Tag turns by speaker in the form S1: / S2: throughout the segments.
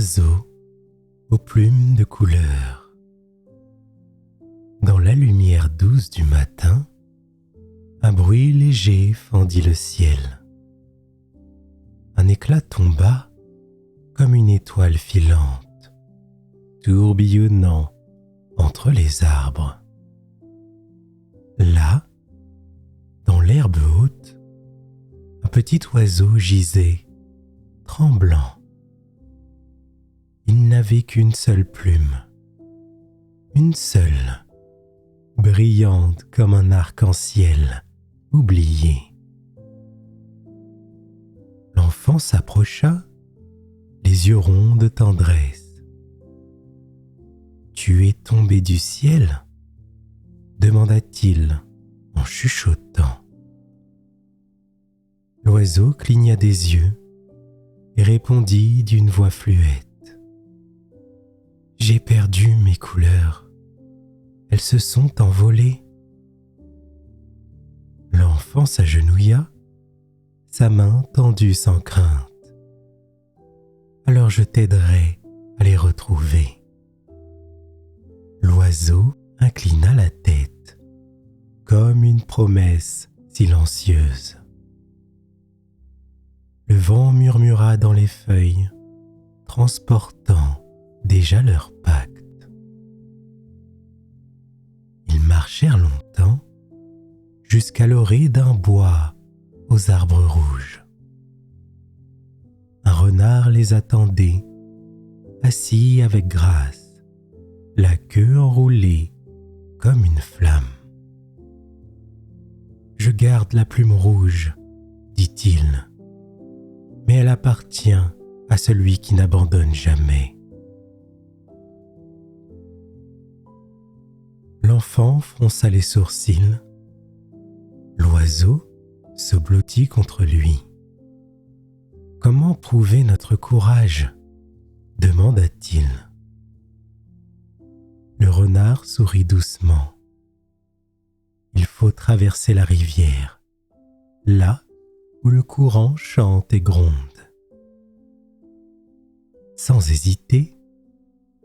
S1: oiseau aux plumes de couleur. Dans la lumière douce du matin, un bruit léger fendit le ciel. Un éclat tomba comme une étoile filante, tourbillonnant entre les arbres. Là, dans l'herbe haute, un petit oiseau gisait, tremblant. Il n'avait qu'une seule plume, une seule, brillante comme un arc-en-ciel oublié. L'enfant s'approcha, les yeux ronds de tendresse. « Tu es tombé du ciel ?» demanda-t-il en chuchotant. L'oiseau cligna des yeux et répondit d'une voix fluette. « J'ai perdu mes couleurs. Elles se sont envolées. » L'enfant s'agenouilla, sa main tendue sans crainte. « Alors je t'aiderai à les retrouver. » L'oiseau inclina la tête, comme une promesse silencieuse. Le vent murmura dans les feuilles, transportant déjà leur pacte. Ils marchèrent longtemps jusqu'à l'orée d'un bois aux arbres rouges. Un renard les attendait, assis avec grâce, la queue enroulée comme une flamme. « Je garde la plume rouge, dit-il, mais elle appartient à celui qui n'abandonne jamais. » L'enfant fronça les sourcils. L'oiseau se blottit contre lui. « Comment prouver notre courage ?» demanda-t-il. Le renard sourit doucement. « Il faut traverser la rivière, là où le courant chante et gronde. » Sans hésiter,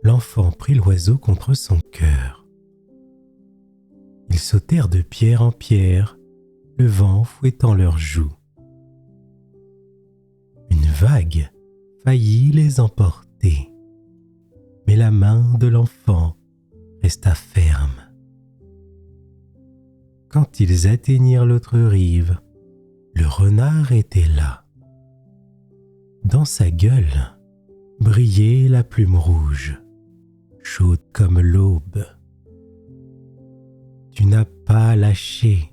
S1: l'enfant prit l'oiseau contre son cœur. Ils sautèrent de pierre en pierre, le vent fouettant leurs joues. Une vague faillit les emporter, mais la main de l'enfant resta ferme. Quand ils atteignirent l'autre rive, le renard était là. Dans sa gueule brillait la plume rouge, chaude comme l'aube. « Tu n'as pas lâché,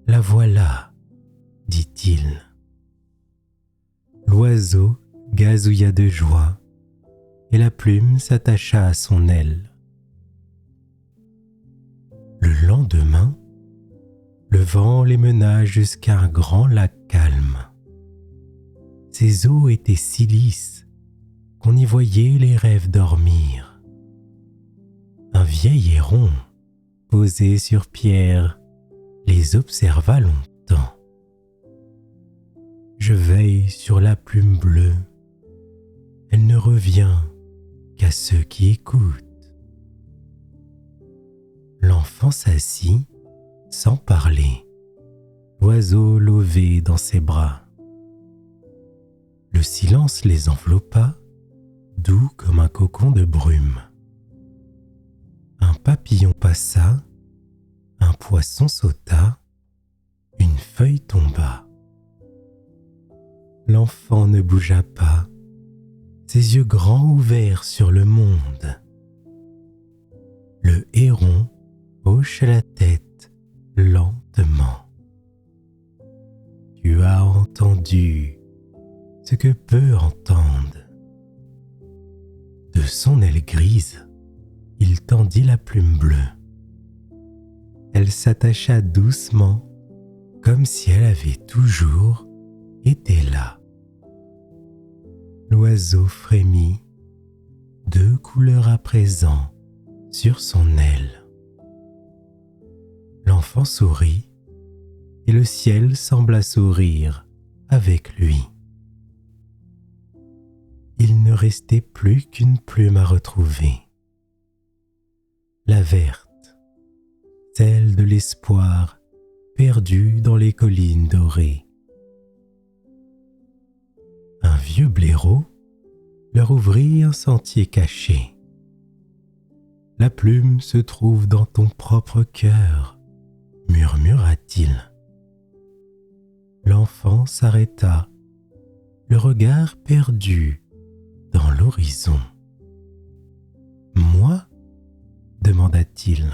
S1: la voilà, » dit-il. L'oiseau gazouilla de joie et la plume s'attacha à son aile. Le lendemain, le vent les mena jusqu'à un grand lac calme. Ses eaux étaient si lisses qu'on y voyait les rêves dormir. Un vieil héron, posé sur pierre, les observa longtemps. « Je veille sur la plume bleue, elle ne revient qu'à ceux qui écoutent. » L'enfant s'assit sans parler, l'oiseau lové dans ses bras. Le silence les enveloppa, doux comme un cocon de brume. Un papillon passa, un poisson sauta, une feuille tomba. L'enfant ne bougea pas, ses yeux grands ouverts sur le monde. Le héron hocha la tête lentement. « Tu as entendu ce que peu entendent. » De son aile grise, il tendit la plume bleue. Elle s'attacha doucement, comme si elle avait toujours été là. L'oiseau frémit, deux couleurs à présent sur son aile. L'enfant sourit et le ciel sembla sourire avec lui. Il ne restait plus qu'une plume à retrouver. La verte, celle de l'espoir perdu dans les collines dorées. Un vieux blaireau leur ouvrit un sentier caché. La plume se trouve dans ton propre cœur, murmura-t-il. L'enfant s'arrêta, le regard perdu dans l'horizon. Moi ? demanda-t-il.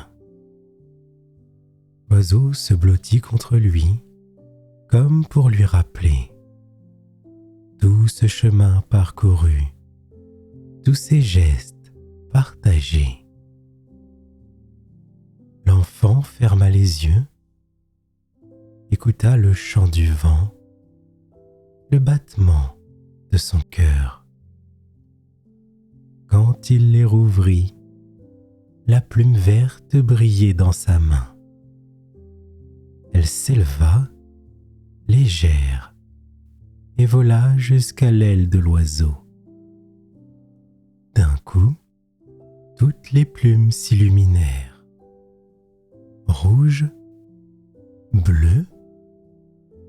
S1: L'oiseau se blottit contre lui, comme pour lui rappeler tout ce chemin parcouru, tous ces gestes partagés. L'enfant ferma les yeux, écouta le chant du vent, le battement de son cœur. Quand il les rouvrit, la plume verte brillait dans sa main. Elle s'éleva, légère, et vola jusqu'à l'aile de l'oiseau. D'un coup, toutes les plumes s'illuminèrent. Rouge, bleue,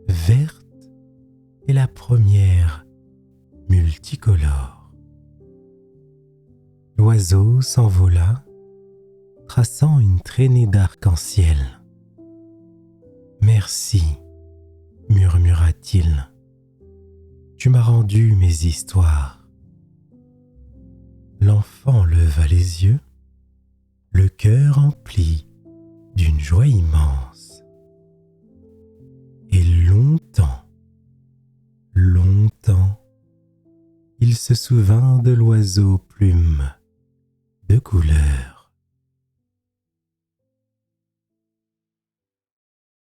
S1: verte et la première multicolore. L'oiseau s'envola, traçant une traînée d'arc-en-ciel. « Merci, murmura-t-il. Tu m'as rendu mes histoires. » L'enfant leva les yeux, le cœur empli d'une joie immense. Et longtemps, il se souvint de l'oiseau plume de couleur.